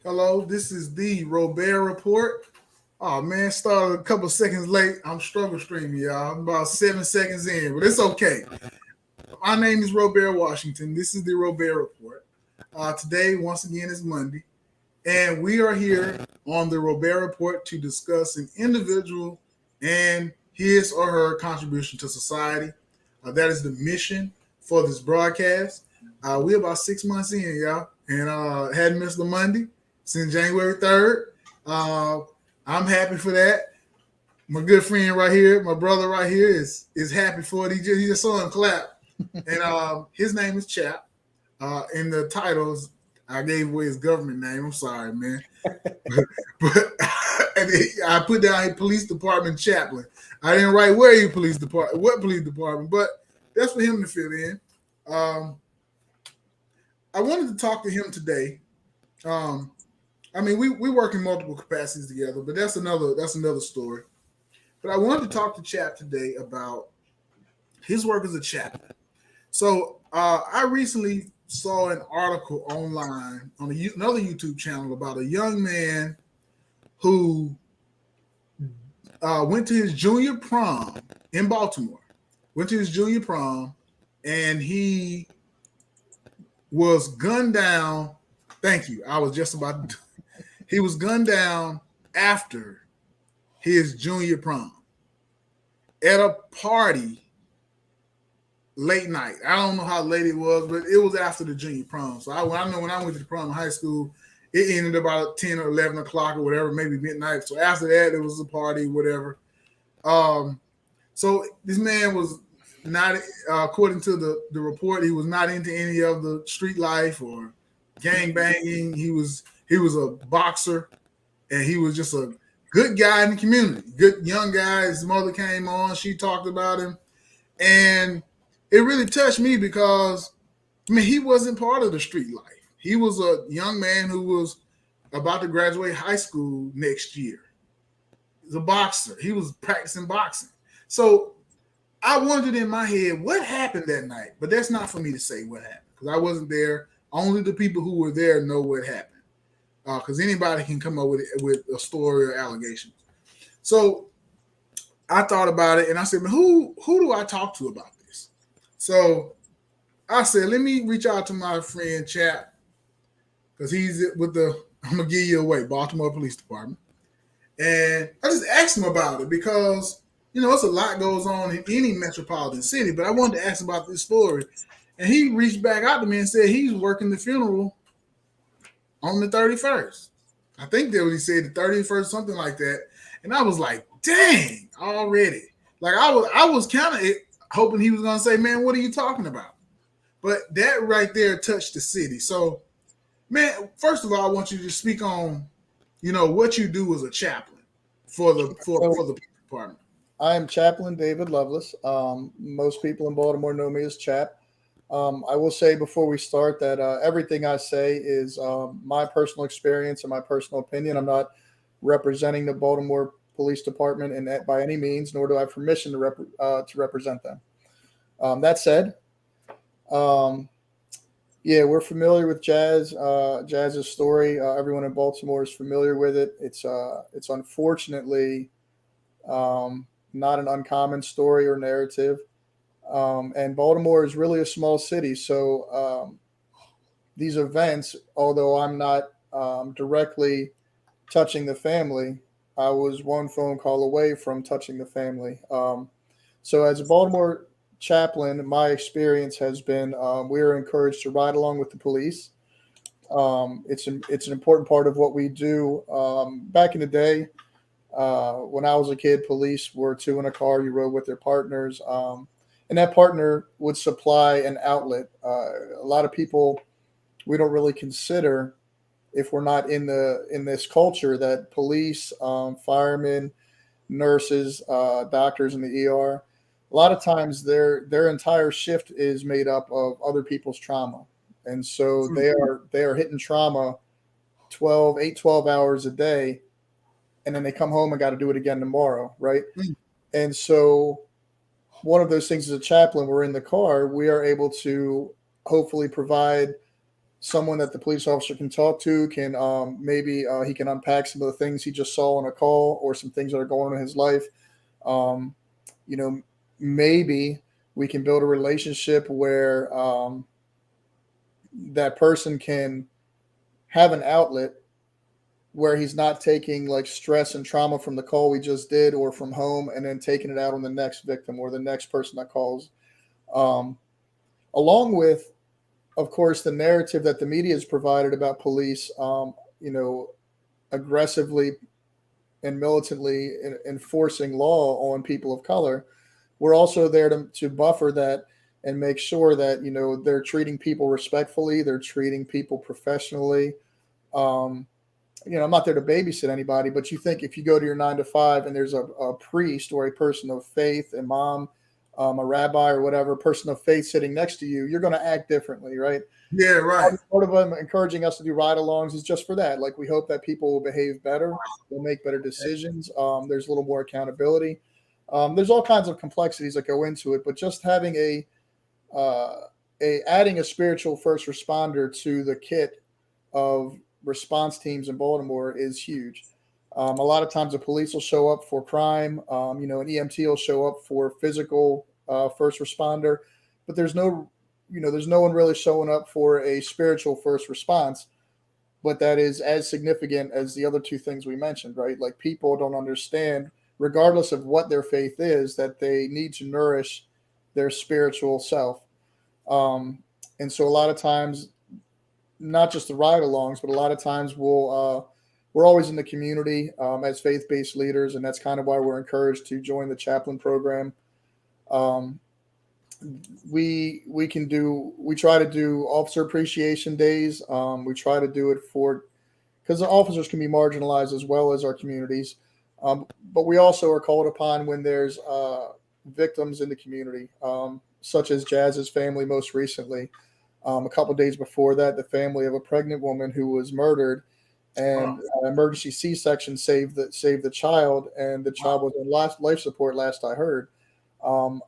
Hello, this is the Robaer report. Oh man, started a couple seconds late. I'm struggle streaming, y'all. I'm about 7 seconds in, but it's okay. My name is Robaer Washington. This is the Robaer report. Today, once again, is Monday, and we are here on the Robaer report to discuss an individual and his or her contribution to society. That is the mission for this broadcast. We're about 6 months in, y'all, and hadn't missed a Monday since January 3rd. Uh, I'm happy for that. My good friend right here, my brother right here, is happy for it. He just saw him clap, and his name is Chap. In the titles, I gave away his government name. I'm sorry, man, but and I put down a police department chaplain. I didn't write where he police department, what police department, but that's for him to fill in. Um, I wanted to talk to him today. Um, I mean, we work in multiple capacities together, but that's another story. But I wanted to talk to Chap today about his work as a chaplain. So I recently saw an article online on another YouTube channel about a young man who went to his junior prom in Baltimore. Went to his junior prom, and he was gunned down. Thank you. I was just about to. He was gunned down after his junior prom at a party late night. I don't know how late it was, but it was after the junior prom. So I know when I went to the prom in high school, it ended about 10 or 11 o'clock or whatever, maybe midnight. So after that, it was a party, whatever. Um, so this man was not, according to the report, he was not into any of the street life or gang banging. He was a boxer, and he was just a good guy in the community, good young guy. His mother came on, she talked about him, and it really touched me because I mean he wasn't part of the street life. He was a young man who was about to graduate high school next year. He's a boxer. He was practicing boxing. So I wondered in my head what happened that night, but that's not for me to say what happened because I wasn't there. Only the people who were there know what happened because anybody can come up with a story or allegations. So I thought about it and I said, "Man, who do I talk to about this?" So I said, "Let me reach out to my friend Chap because he's with the I'm gonna give you away Baltimore Police Department." And I just asked him about it because it's a lot goes on in any metropolitan city. But I wanted to ask him about this story, and he reached back out to me and said he's working the funeral on the 31st. I think that what he said, the 31st, something like that. And I was like, dang, already. Like I was kind of hoping he was gonna say, man, what are you talking about? But that right there touched the city. So, man, first of all, I want you to speak on, what you do as a chaplain for the for, So for the department. I am Chaplain David Loveless. Most people in Baltimore know me as Chap. I will say before we start that everything I say is my personal experience and my personal opinion. I'm not representing the Baltimore Police Department by any means, nor do I have permission to represent them. That said, um, yeah, we're familiar with Jazz's story. Everyone in Baltimore is familiar with it. It's unfortunately not an uncommon story or narrative. And Baltimore is really a small city, so these events, although I'm not directly touching the family, I was one phone call away from touching the family. So, as a Baltimore chaplain, my experience has been we are encouraged to ride along with the police. It's an important part of what we do. Back in the day, when I was a kid, police were two in a car. You rode with their partners, and that partner would supply an outlet. A lot of people we don't really consider if we're not in this culture that police, firemen, nurses, doctors in the ER, a lot of times their entire shift is made up of other people's trauma, and so they are hitting trauma 12 hours a day, and then they come home and got to do it again tomorrow, right? Mm. And so one of those things as a chaplain, we're in the car, we are able to hopefully provide someone that the police officer can talk to, can maybe he can unpack some of the things he just saw on a call or some things that are going on in his life. Um, you know, maybe we can build a relationship where that person can have an outlet where he's not taking like stress and trauma from the call we just did or from home and then taking it out on the next victim or the next person that calls. Um, Along with, of course, the narrative that the media has provided about police, aggressively and militantly enforcing law on people of color. We're also there to buffer that and make sure that they're treating people respectfully, they're treating people professionally. Um, I'm not there to babysit anybody, but you think if you go to your 9 to 5 and there's a priest or a person of faith, imam, a rabbi or whatever, person of faith sitting next to you, you're going to act differently, right? Yeah, right. Part of them encouraging us to do ride-alongs is just for that. Like we hope that people will behave better, will make better decisions. There's a little more accountability. There's all kinds of complexities that go into it, but just having adding a spiritual first responder to the kit of response teams in Baltimore is huge. A lot of times the police will show up for crime, an EMT will show up for physical first responder, but there's no one really showing up for a spiritual first response, but that is as significant as the other two things we mentioned, right? Like people don't understand, regardless of what their faith is, that they need to nourish their spiritual self. And so a lot of times, not just the ride-alongs, but a lot of times we're always in the community as faith-based leaders, and that's kind of why we're encouraged to join the chaplain program. Um, we try to do officer appreciation days. We try to do it because the officers can be marginalized as well as our communities. But we also are called upon when there's victims in the community, such as Jazz's family most recently. A couple of days before that, the family of a pregnant woman who was murdered, and emergency C-section saved the child, and the child was on life support. Last I heard.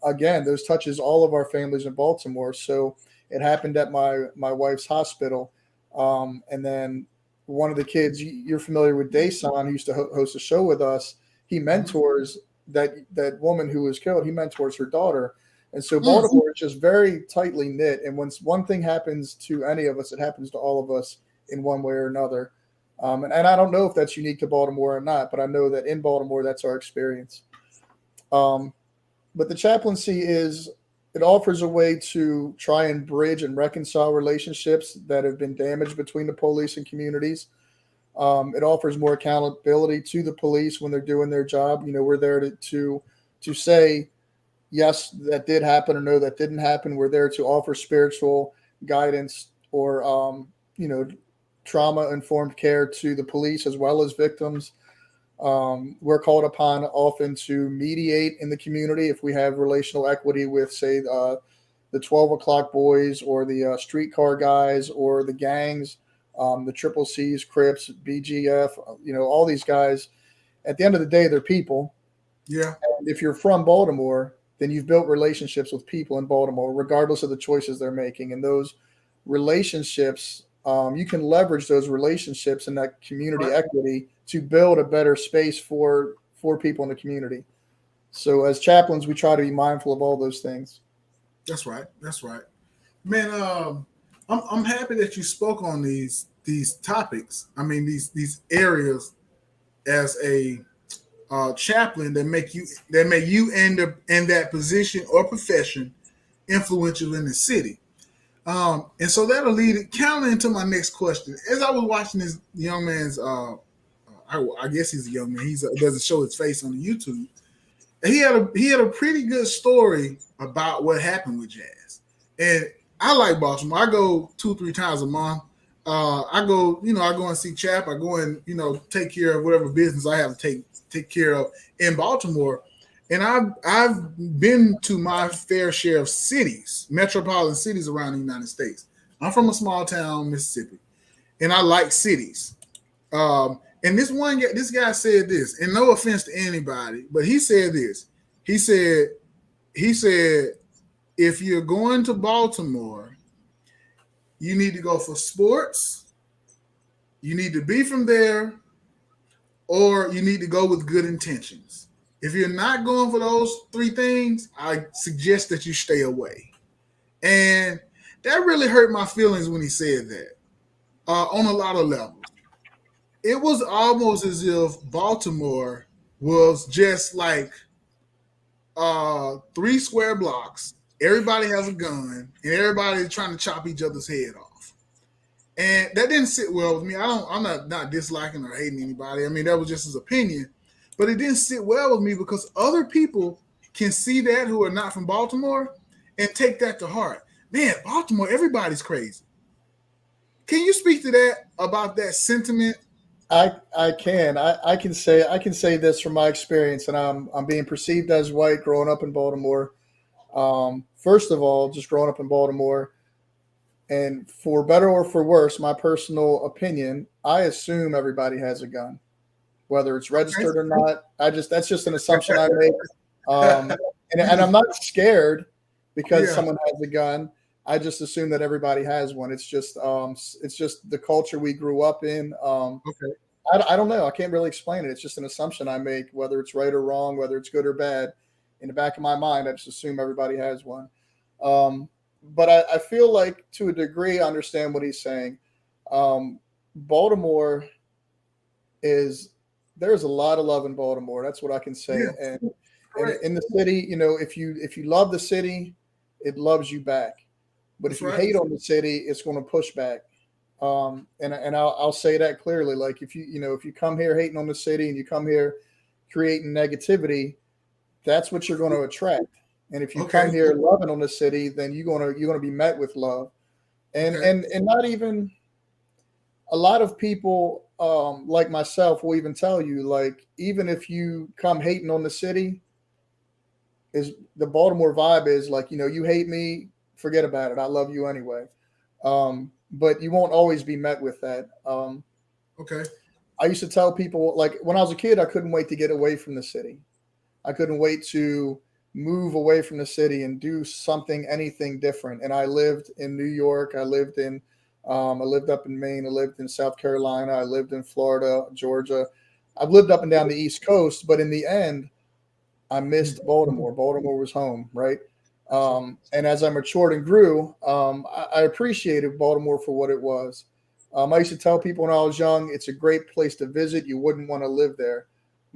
Again, those touches all of our families in Baltimore. So it happened at my wife's hospital, and then one of the kids, you're familiar with Dason, who used to host a show with us. He mentors that woman who was killed. He mentors her daughter. And so Baltimore is just very tightly knit. And once one thing happens to any of us, it happens to all of us in one way or another. And I don't know if that's unique to Baltimore or not, but I know that in Baltimore, that's our experience. But the chaplaincy it offers a way to try and bridge and reconcile relationships that have been damaged between the police and communities. It offers more accountability to the police when they're doing their job. We're there to say, yes, that did happen, or no, that didn't happen. We're there to offer spiritual guidance or, trauma-informed care to the police as well as victims. We're called upon often to mediate in the community if we have relational equity with, say, the 12 o'clock boys or the streetcar guys or the gangs, the Triple C's, Crips, BGF, all these guys. At the end of the day, they're people. Yeah. And if you're from Baltimore, then you've built relationships with people in Baltimore, regardless of the choices they're making. And those relationships, you can leverage those relationships and that community equity to build a better space for people in the community. So as chaplains, we try to be mindful of all those things. That's right. Man, I'm happy that you spoke on these topics. I mean, these areas as a chaplain that make you end up in that position or profession influential in the city. And so that'll lead it kind of into my next question. As I was watching this young man's, I guess he's a young man. He doesn't show his face on the YouTube. And he had a pretty good story about what happened with Jazz. And I like Baltimore. I go 2-3 times a month. I go and see Chap. I go and take care of whatever business I have to take care of in Baltimore. And I've been to my fair share of cities, metropolitan cities around the United States. I'm from a small town, Mississippi, and I like cities. And this guy said this, and no offense to anybody, but he said this. He said, if you're going to Baltimore, you need to go for sports, you need to be from there, or you need to go with good intentions. If you're not going for those three things, I suggest that you stay away. And that really hurt my feelings when he said that on a lot of levels. It was almost as if Baltimore was just like three square blocks. Everybody has a gun, and everybody's trying to chop each other's head off. And that didn't sit well with me. I'm not disliking or hating anybody. I mean, that was just his opinion, but it didn't sit well with me because other people can see that who are not from Baltimore and take that to heart. Man, Baltimore, everybody's crazy. Can you speak to that about that sentiment? I can I can say this from my experience, and I'm being perceived as white growing up in Baltimore. First of all, just growing up in Baltimore, and for better or for worse, my personal opinion, I assume everybody has a gun, whether it's Okay. registered or not. That's just an assumption I make. Um, and I'm not scared because Yeah. someone has a gun. I just assume that everybody has one. It's just the culture we grew up in. Okay. I don't know. I can't really explain it. It's just an assumption I make, whether it's right or wrong, whether it's good or bad. In the back of my mind, I just assume everybody has one. Um, but I feel like to a degree, I understand what he's saying. Baltimore is there's a lot of love in Baltimore. That's what I can say. Yeah. And Correct. in the city, if you love the city, it loves you back. But That's if you right. hate on the city, it's going to push back. And I'll say that clearly. Like if you come here hating on the city and you come here creating negativity, that's what you're going to attract. And if you come Okay. here loving on the city, then you're gonna be met with love. And Okay. and and not even a lot of people like myself will even tell you, like, even if you come hating on the city, is the Baltimore vibe is like, you hate me, forget about it. I love you anyway. But you won't always be met with that. Okay. I used to tell people, like, when I was a kid, I couldn't wait to get away from the city. I couldn't wait to move away from the city and do something, anything different. And I lived in New York. I lived up in Maine. I lived in South Carolina. I lived in Florida, Georgia. I've lived up and down the East Coast, but in the end, I missed Baltimore. Baltimore was home, right? And as I matured and grew, I appreciated Baltimore for what it was. I used to tell people when I was young, it's a great place to visit. You wouldn't want to live there.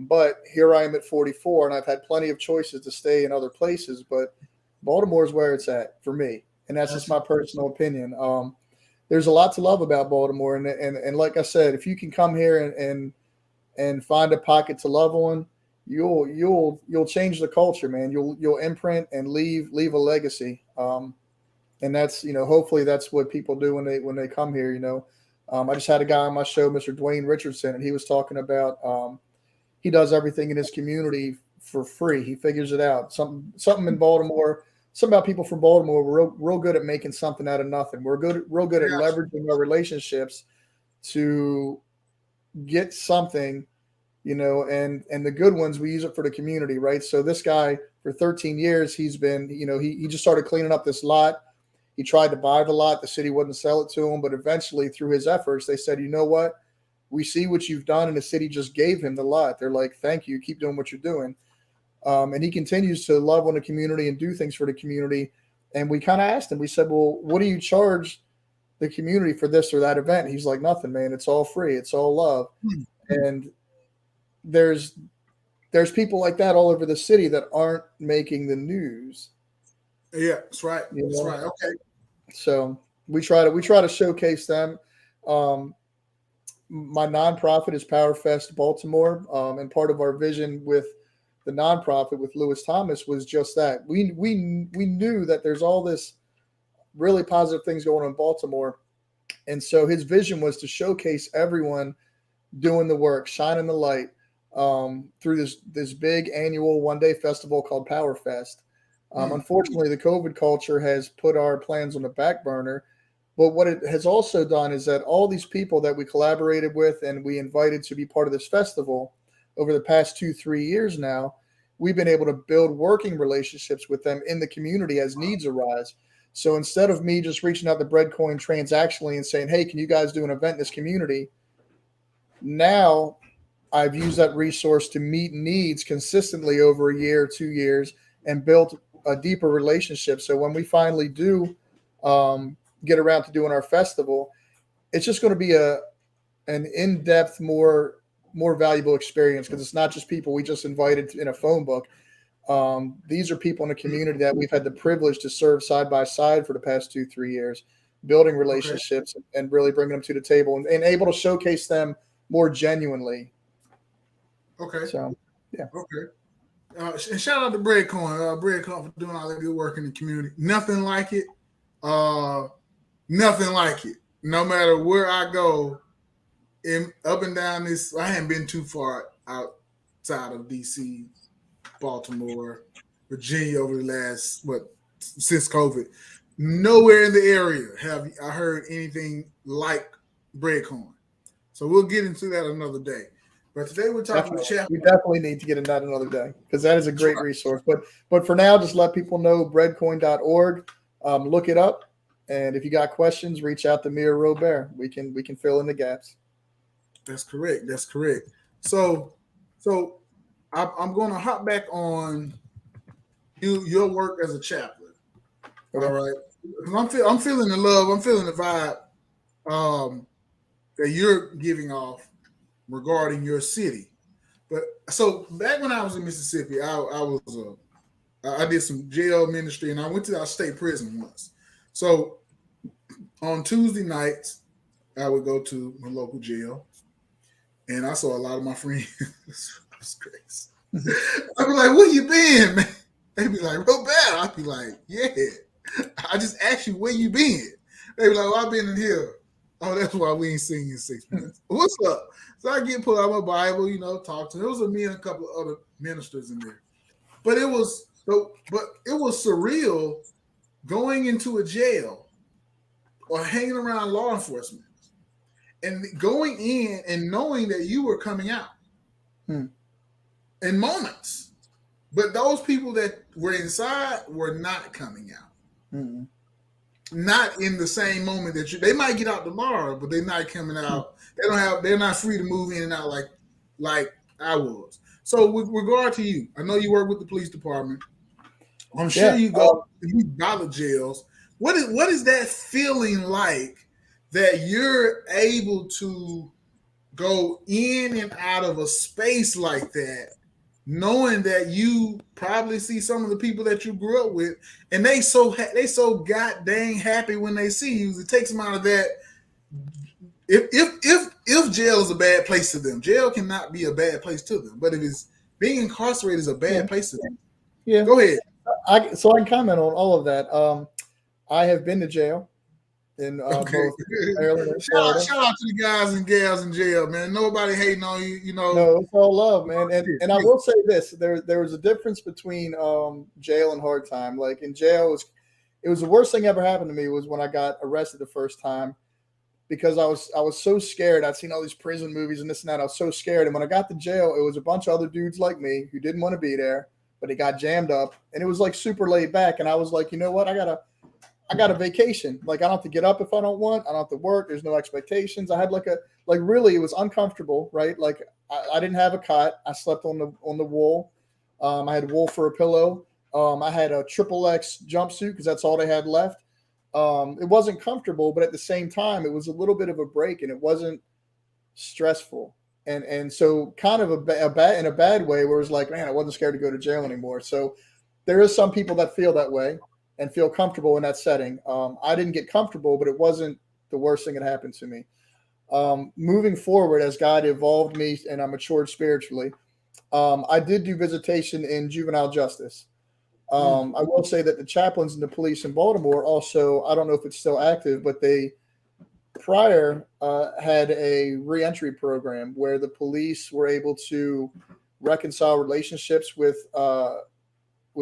But here I am at 44, and I've had plenty of choices to stay in other places. But Baltimore is where it's at for me, and that's just Gotcha. my personal opinion. There's a lot to love about Baltimore, and like I said, if you can come here and find a pocket to love on, you'll change the culture, man. You'll imprint and leave a legacy. And that's, hopefully that's what people do when they come here. I just had a guy on my show, Mr. Dwayne Richardson, and he was talking about he does everything in his community for free. He figures it out. Something in Baltimore. Something about people from Baltimore. We're real good at making something out of nothing. We're real good I at got you. leveraging our relationships to get something, and the good ones, we use it for the community, right? So this guy, for 13 years, he's been, he just started cleaning up this lot. He tried to buy the lot. The city wouldn't sell it to him, but eventually, through his efforts, they said, you know what? We see what you've done, and the city just gave him the lot. They're like, thank you. Keep doing what you're doing. And he continues to love on the community and do things for the community. And we kind of asked him, we said, well, what do you charge the community for this or that event? He's like, nothing, man. It's all free. It's all love. Hmm. And there's people like that all over the city that aren't making the news. Yeah, that's right. You That's know, right. Okay. so we try to showcase them. Um, my nonprofit is PowerFest Baltimore, and part of our vision with the nonprofit with Lewis Thomas was just that we knew that there's all this really positive things going on in Baltimore, and so his vision was to showcase everyone doing the work, shining the light through this big annual 1 day festival called PowerFest. Hmm. Unfortunately, the COVID culture has put our plans on the back burner. But what it has also done is that all these people that we collaborated with and we invited to be part of this festival over the past 2, 3 years now, we've been able to build working relationships with them in the community as needs arise. So instead of me just reaching out to Breadcoin transactionally and saying, hey, can you guys do an event in this community? Now I've used that resource to meet needs consistently over a year, 2 years, and built a deeper relationship. So when we finally do get around to doing our festival, it's just going to be an in-depth, more valuable experience, because it's not just people we just invited in a phone book. These are people in the community that we've had the privilege to serve side by side for the past 2-3 years, building relationships and really bringing them to the table and able to showcase them more genuinely. Okay. So, yeah. Okay. And shout out to Breadcoin for doing all that good work in the community. Nothing like it. Nothing like it. No matter where I go, up and down this, I haven't been too far outside of DC, Baltimore, Virginia over the last since COVID. Nowhere in the area have I heard anything like Breadcoin. So we'll get into that another day. But today we're talking with Chaplain. We definitely need to get into that another day, because that is a great resource. But for now, just let people know breadcoin.org. Look it up, and if you got questions, reach out to me or Robaer. We can fill in the gaps. That's correct. That's correct. So I'm going to hop back on your work as a chaplain. Okay. All right. I'm feeling the love. I'm feeling the vibe that you're giving off regarding your city. But so back when I was in Mississippi, I did some jail ministry, and I went to our state prison once. So on Tuesday nights, I would go to my local jail, and I saw a lot of my friends. It was crazy. I'd be like, "Where you been, man?" They'd be like, "Robaer." I'd be like, "Yeah." I just asked you where you been. They'd be like, "Well, I've been in here." Oh, that's why we ain't seen you in 6 months. What's up? So I pull out my Bible, talk to them. It was me and a couple of other ministers in there. But it was surreal going into a jail or hanging around law enforcement and going in and knowing that you were coming out in moments. But those people that were inside were not coming out. Not in the same moment that they might get out tomorrow, but they're not coming out. They're not free to move in and out like I was. So with regard to you, I know you work with the police department. I'm sure you go to the jails. What is that feeling like, that you're able to go in and out of a space like that, knowing that you probably see some of the people that you grew up with, and they so god dang happy when they see you. It takes them out of that. If jail is a bad place to them, jail cannot be a bad place to them. But if it's being incarcerated is a bad place to them. Yeah. Go ahead. So I can comment on all of that. I have been to jail in both Maryland and Florida. Shout out to the guys and gals in jail, man. Nobody hating on you, No, it's all love, man. And I will say this: there was a difference between jail and hard time. Like in jail, it was the worst thing ever happened to me was when I got arrested the first time, because I was so scared. I'd seen all these prison movies and this and that. I was so scared. And when I got to jail, it was a bunch of other dudes like me who didn't want to be there, but they got jammed up, and it was like super laid back. And I was like, you know what? I got a vacation. Like I don't have to get up if I don't want. I don't have to work. There's no expectations. I had really, it was uncomfortable, right? Like I didn't have a cot. I slept on the wool. I had wool for a pillow. I had a XXX jumpsuit because that's all they had left. It wasn't comfortable, but at the same time, it was a little bit of a break, and it wasn't stressful. And so kind of in a bad way, where it was like, man, I wasn't scared to go to jail anymore. So there is some people that feel that way and feel comfortable in that setting. I didn't get comfortable, but it wasn't the worst thing that happened to me. Moving forward, as God evolved me and I matured spiritually, I did do visitation in juvenile justice. I will say that the chaplains and the police in Baltimore also, I don't know if it's still active, but they prior had a reentry program where the police were able to reconcile relationships with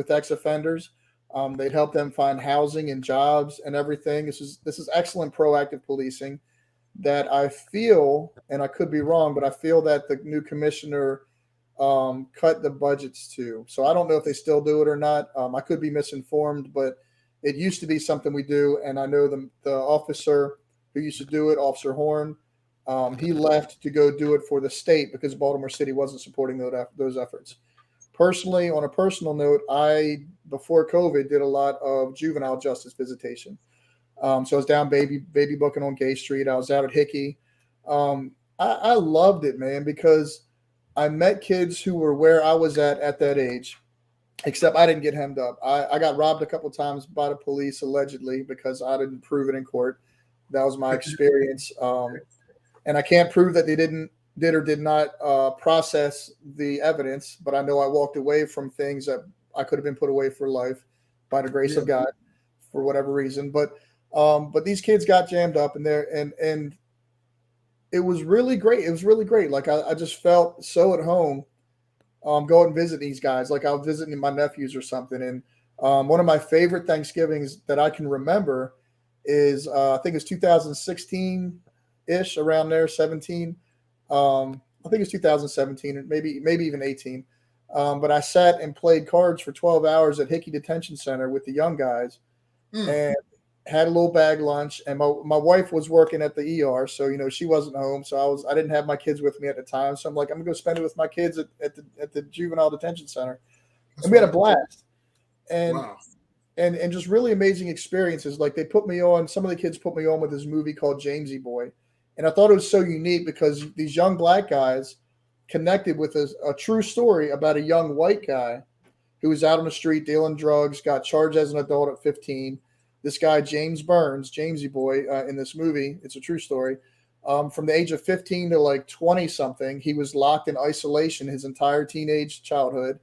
ex-offenders. They'd help them find housing and jobs and everything. This is excellent proactive policing that I feel, and I could be wrong, but I feel that the new commissioner cut the budgets to. So I don't know if they still do it or not. I could be misinformed, but It used to be something we do, and I know the officer who used to do it, Officer Horn, he left to go do it for the state because Baltimore City wasn't supporting those efforts. Personally, on a personal note, I before COVID did a lot of juvenile justice visitation. So I was down baby booking on Gay Street. I was out at Hickey. I loved it, man, because I met kids who were where I was at that age, except I didn't get hemmed up. I got robbed a couple times by the police allegedly because I didn't prove it in court. That was my experience. And I can't prove that they did or did not process the evidence, but I know I walked away from things that I could have been put away for life by the grace Yeah. of God for whatever reason. But these kids got jammed up in there, and it was really great. It was really great. Like I just felt so at home. Going and visit these guys. Like I was visiting my nephews or something. And one of my favorite Thanksgivings that I can remember is I think it's 2016 ish, around there, 17. I think it's 2017, maybe even 18. But I sat and played cards for 12 hours at Hickey Detention Center with the young guys, and had a little bag lunch. And my wife was working at the ER, so she wasn't home. So I didn't have my kids with me at the time. So I'm like, I'm gonna go spend it with my kids at the juvenile detention center, and we had a blast. And Wow. and just really amazing experiences. Like they put me on. Some of the kids put me on with this movie called Jamesy Boy. And I thought it was so unique because these young black guys connected with a true story about a young white guy who was out on the street dealing drugs, got charged as an adult at 15. This guy, James Burns, Jamesy Boy, in this movie, it's a true story. From the age of 15 to like 20 something, he was locked in isolation his entire teenage childhood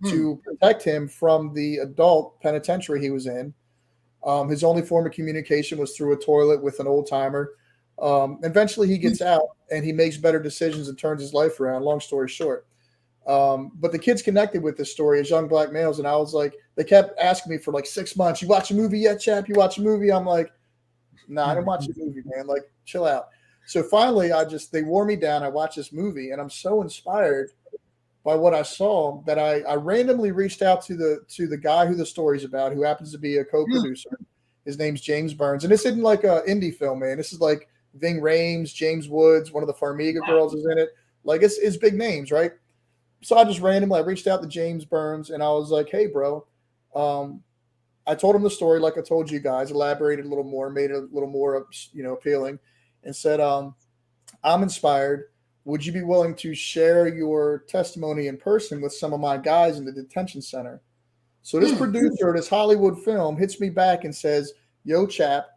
to protect him from the adult penitentiary he was in. His only form of communication was through a toilet with an old timer. Eventually he gets out and he makes better decisions and turns his life around, long story short. But the kids connected with this story as young black males. And I was like, they kept asking me for like 6 months, you watch a movie yet, Chap? You watch a movie? I'm like, nah, I didn't watch a movie, man. Like, chill out. So finally they wore me down. I watched this movie and I'm so inspired by what I saw that I randomly reached out to the guy who the story's about, who happens to be a co-producer. His name's James Burns. And this isn't like an indie film, man. This is like Ving Rhames, James Woods, one of the Farmiga girls is in it. Like it's big names, right? So I just randomly reached out to James Burns and I was like, hey, bro. I told him the story like I told you guys, elaborated a little more, made it a little more, appealing, and said, I'm inspired. Would you be willing to share your testimony in person with some of my guys in the detention center? So this producer of this Hollywood film hits me back and says, yo, Chap,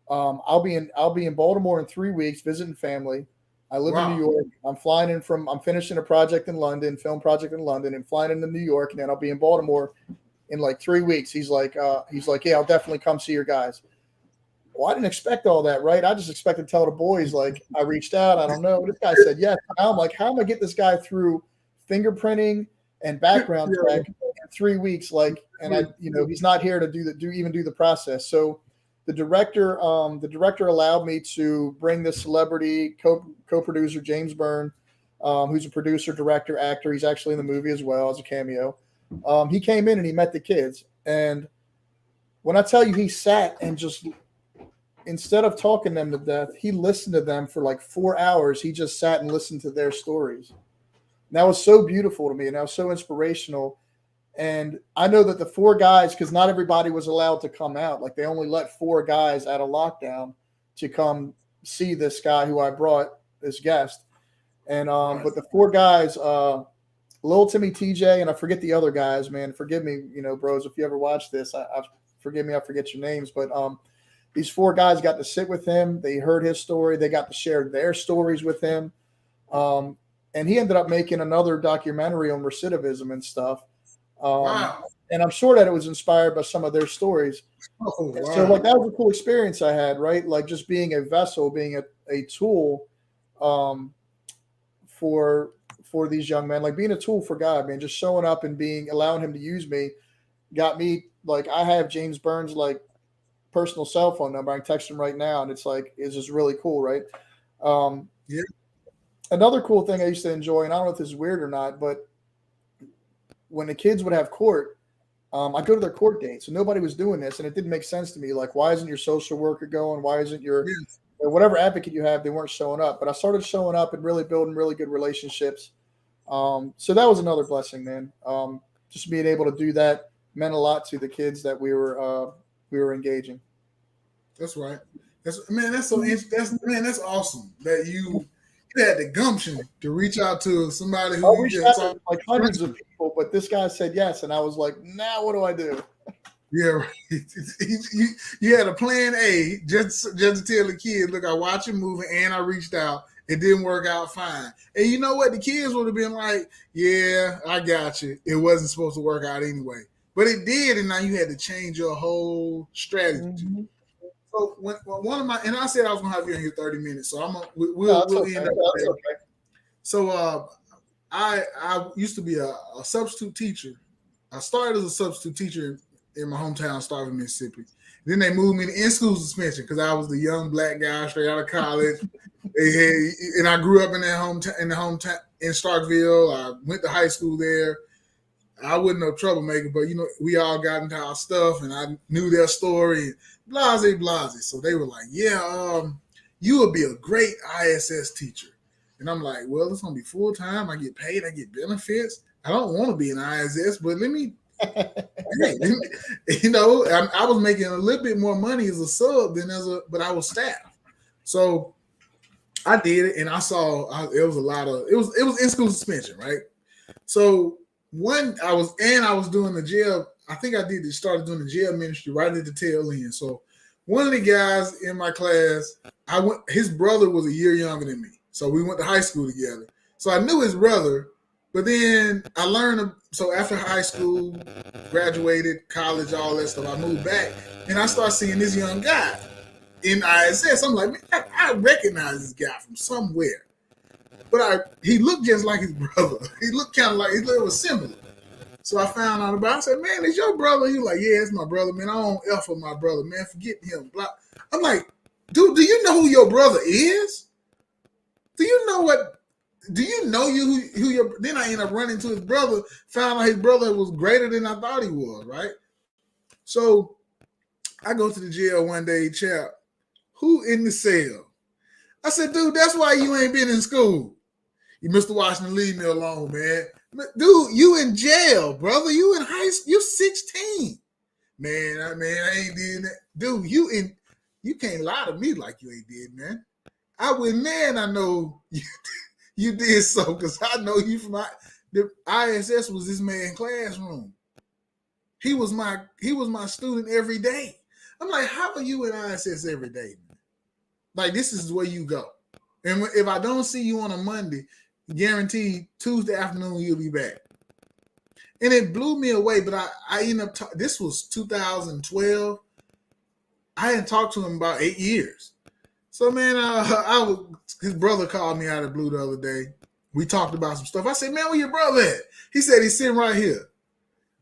I'll be in Baltimore in 3 weeks visiting family. I live in New York. I'm finishing a project in London, film project in London, and flying into New York, and then I'll be in Baltimore in like 3 weeks. He's like, yeah, I'll definitely come see your guys. Well, I didn't expect all that, right? I just expected to tell the boys, like, I reached out. I don't know. This guy said yes. Now I'm like, how am I get this guy through fingerprinting and background check in 3 weeks? Like, and he's not here to do the process. So the director allowed me to bring the celebrity co-producer James Byrne, who's a producer, director, actor. He's actually in the movie as well as a cameo. He came in and he met the kids. And when I tell you, he sat and just, instead of talking them to death, he listened to them for like 4 hours. He just sat and listened to their stories. And that was so beautiful to me. And that was so inspirational. And I know that the 4 guys, because not everybody was allowed to come out. Like they only let 4 guys out of lockdown to come see this guy who I brought, this guest. And but the 4 guys, Lil Timmy TJ, and I forget the other guys, man. Forgive me, bros, if you ever watch this. Forgive me, I forget your names. But these 4 guys got to sit with him. They heard his story. They got to share their stories with him. And he ended up making another documentary on recidivism and stuff. And I'm sure that it was inspired by some of their stories. So like that was a cool experience I had, right? Like just being a vessel, being a tool for these young men, like being a tool for God, man, just showing up and allowing him to use me, got me, like I have James Burns' like personal cell phone number. I can text him right now, and it's just really cool, right? Yeah. Another cool thing I used to enjoy, and I don't know if this is weird or not, but when the kids would have court, I go to their court date. So nobody was doing this, and it didn't make sense to me. Like, why isn't your social worker going? Why isn't your Yes. whatever advocate you have? They weren't showing up. But I started showing up and really building really good relationships. So that was another blessing, man. Just being able to do that meant a lot to the kids that we were engaging. That's right. That's so that's awesome that you had the gumption to reach out to somebody I who you reached just out saw. to like hundreds of people, but this guy said yes, and I was like, now what do I do? Yeah, right. You had a plan A just to tell the kids, look, I watched you moving and I reached out. It didn't work out fine. And you know what? The kids would have been like, yeah, I got you. It wasn't supposed to work out anyway. But it did, and now you had to change your whole strategy. Mm-hmm. So when one of my, and I said I was gonna have you in here 30 minutes, so No, that's we'll okay. end up That's there. okay. So I used to be a substitute teacher. I started as a substitute teacher in my hometown, Starving, Mississippi. Then they moved me to in-school suspension because I was the young black guy straight out of college. And I grew up in that hometown in Starkville. I went to high school there. I wasn't no troublemaker, but we all got into our stuff, and I knew their story. And blase. So they were like, "Yeah, you would be a great ISS teacher." And I'm like, "Well, it's gonna be full time. I get paid. I get benefits. I don't want to be an ISS, but let me." I was making a little bit more money as a sub but I was staff. So I did it, and I saw it was a lot of it was in school suspension, right? So I was doing the jail. I think I started doing the jail ministry right at the tail end. So one of the guys in my class, his brother was a year younger than me. So we went to high school together. So I knew his brother, but then I learned. So after high school, graduated, college, all that stuff, I moved back, and I started seeing this young guy in ISS. I'm like, man, I recognize this guy from somewhere. But he looked just like his brother. He looked kind of like it was similar. So I found out about it. I said, man, it's your brother. He was like, yeah, it's my brother, man. I don't F with my brother, man. Forget him. Blah. I'm like, dude, do you know who your brother is? Do you know what? Do you know who your? Then I ended up running to his brother. Found out his brother was greater than I thought he was. Right. So I go to the jail one day, Chap. Who in the cell? I said, dude, that's why you ain't been in school. Mr. Washington, leave me alone, man. Dude, you in jail, brother. You in high school. You 16. Man, I ain't did that. Dude, you can't lie to me like you ain't did, man. I went there and I know you did so because I know you from the ISS was this man's classroom. He was my student every day. I'm like, how are you in ISS every day, man? Like, this is where you go. And if I don't see you on a Monday, guaranteed Tuesday afternoon you'll be back. And it blew me away, but I ended up this was 2012. I hadn't talked to him about 8 years. So man, his brother called me out of the blue the other day. We talked about some stuff. I said, man, where your brother at? He said he's sitting right here.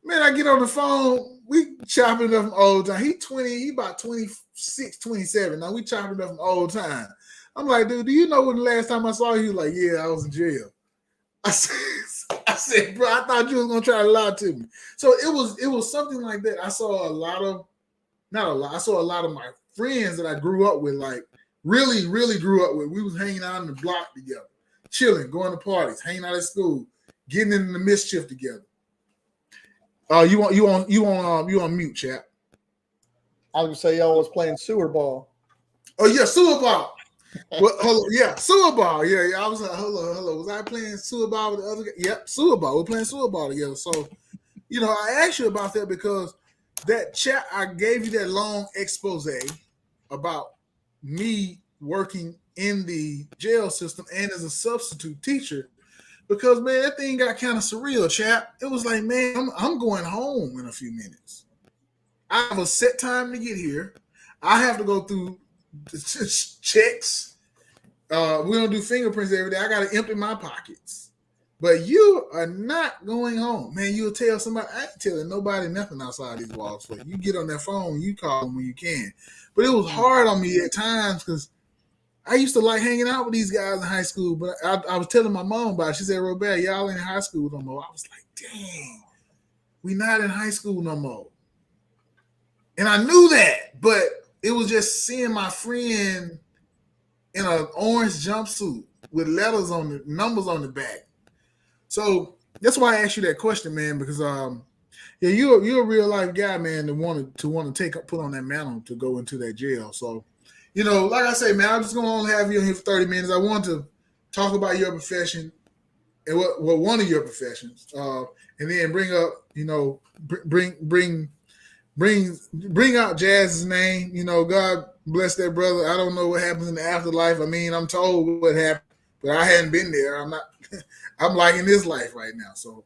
Man, I get on the phone. We chopping it up from old time. He about 26, 27. Now we chopping it up from old time. I'm like, dude, do you know when the last time I saw you? He was like, yeah, I was in jail. I said, bro, I thought you was gonna try to lie to me. So it was something like that. I saw I saw a lot of my friends that I grew up with, like really, really grew up with. We was hanging out in the block together, chilling, going to parties, hanging out at school, getting into the mischief together. You on mute, Chap. I was gonna say y'all was playing sewer ball. Oh yeah, sewer ball. Well, hello, yeah, sewer ball. Yeah. I was like, hello. Was I playing sewer ball with the other guy? Yep, sewer ball. We're playing sewer ball together. So, I asked you about that because that chat, I gave you that long expose about me working in the jail system and as a substitute teacher. Because man, that thing got kind of surreal, Chap. It was like, man, I'm going home in a few minutes. I have a set time to get here. I have to go through the checks. We don't do fingerprints every day. I got to empty my pockets. But you are not going home. Man, you'll tell somebody. I ain't telling nobody nothing outside these walls. For you get on that phone, you call them when you can. But it was hard on me at times because I used to like hanging out with these guys in high school. But I was telling my mom about it. She said, Robaer, y'all ain't in high school no more. I was like, dang. we not in high school no more. And I knew that, but it was just seeing my friend in an orange jumpsuit with letters on the numbers on the back. So that's why I asked you that question, man, because yeah, you're a real life guy, man, to want to take put on that mantle to go into that jail. So, like I say, man, I'm just gonna only have you in here for 30 minutes. I want to talk about your profession and what one of your professions, and then bring up, bring out Jazz's name. God bless that brother. I don't know what happens in the afterlife. I mean, I'm told what happened, but I hadn't been there. I'm not. I'm liking this life right now. So,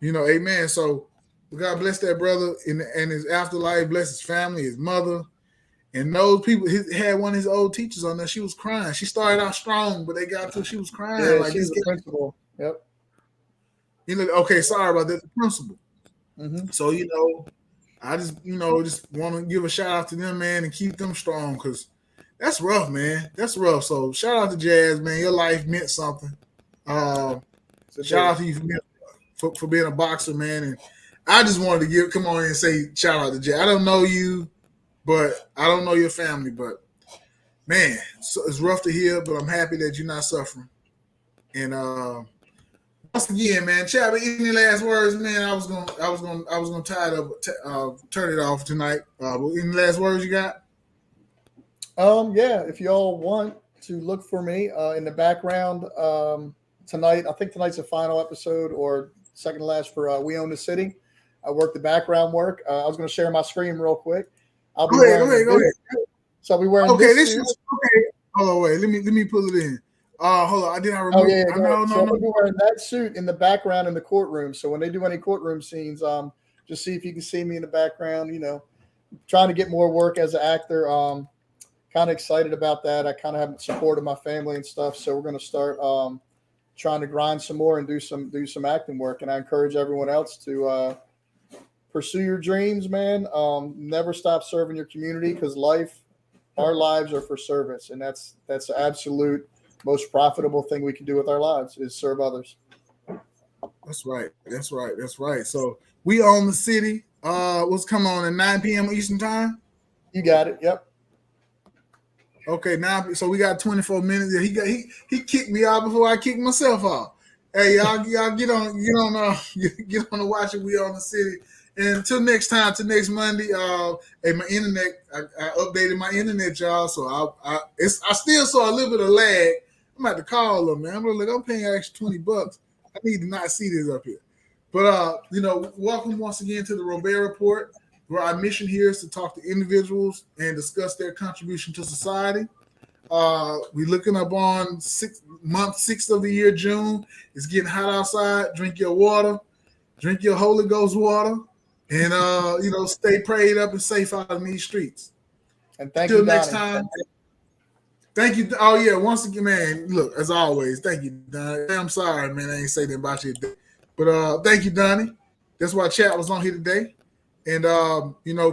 amen. So, God bless that brother in his afterlife. Bless his family, his mother, and those people. He had one of his old teachers on there. She was crying. She started out strong, but they got to she was crying. Yeah, like she's this the principal. Yep. Okay, sorry about that. The principal. Mm-hmm. So I just just want to give a shout out to them, man, and keep them strong because that's rough, man. That's rough. So shout out to Jazz, man. Your life meant something. Shout out to you for being a boxer, man. And I just wanted to come on and say shout out to Jazz. I don't know you, but I don't know your family, but man, it's rough to hear. But I'm happy that you're not suffering. And once again, man, Chap, any last words, man? I was gonna tie it up, turn it off tonight. Any last words you got? Yeah, if y'all want to look for me in the background tonight, I think tonight's the final episode or second to last for We Own the City. I work the background work. I was going to share my screen real quick. I'll be Go ahead. So I'll be wearing this suit. Okay. Hold on, wait. Let me pull it in. Hold on. I didn't remove. Oh yeah, no. I'll be wearing that suit in the background in the courtroom. So when they do any courtroom scenes, just see if you can see me in the background. Trying to get more work as an actor. Kind of excited about that. I kind of have supported my family and stuff, so we're going to start trying to grind some more and do some acting work. And I encourage everyone else to pursue your dreams, man. Never stop serving your community because our lives are for service, and that's the absolute most profitable thing we can do with our lives is serve others. That's right. So We Own the City. What's coming on at 9 p.m. Eastern Time? You got it. Yep. Okay, now so we got 24 minutes. Yeah, he kicked me out before I kicked myself out. Hey, y'all get on the watch it. We Own the City. And until next time, till next Monday. Hey, my internet, I updated my internet, y'all. So I still saw a little bit of lag. I'm about to call them, man. I'm paying extra $20. I need to not see this up here. But welcome once again to the Robaer Report, where our mission here is to talk to individuals and discuss their contribution to society. We're looking up on month 6 of the year, June. It's getting hot outside. Drink your water, drink your Holy Ghost water, and stay prayed up and safe out in these streets. And thank you, Donnie. Next time. Thank you. Oh yeah, once again, man. Look, as always, thank you, Donnie. I'm sorry, man. I ain't say that about you today. But thank you, Donnie. That's why Chat was on here today. And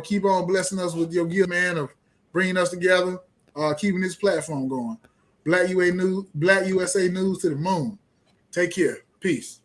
keep on blessing us with your gift, man, of bringing us together, keeping this platform going. Black USA News to the moon. Take care. Peace.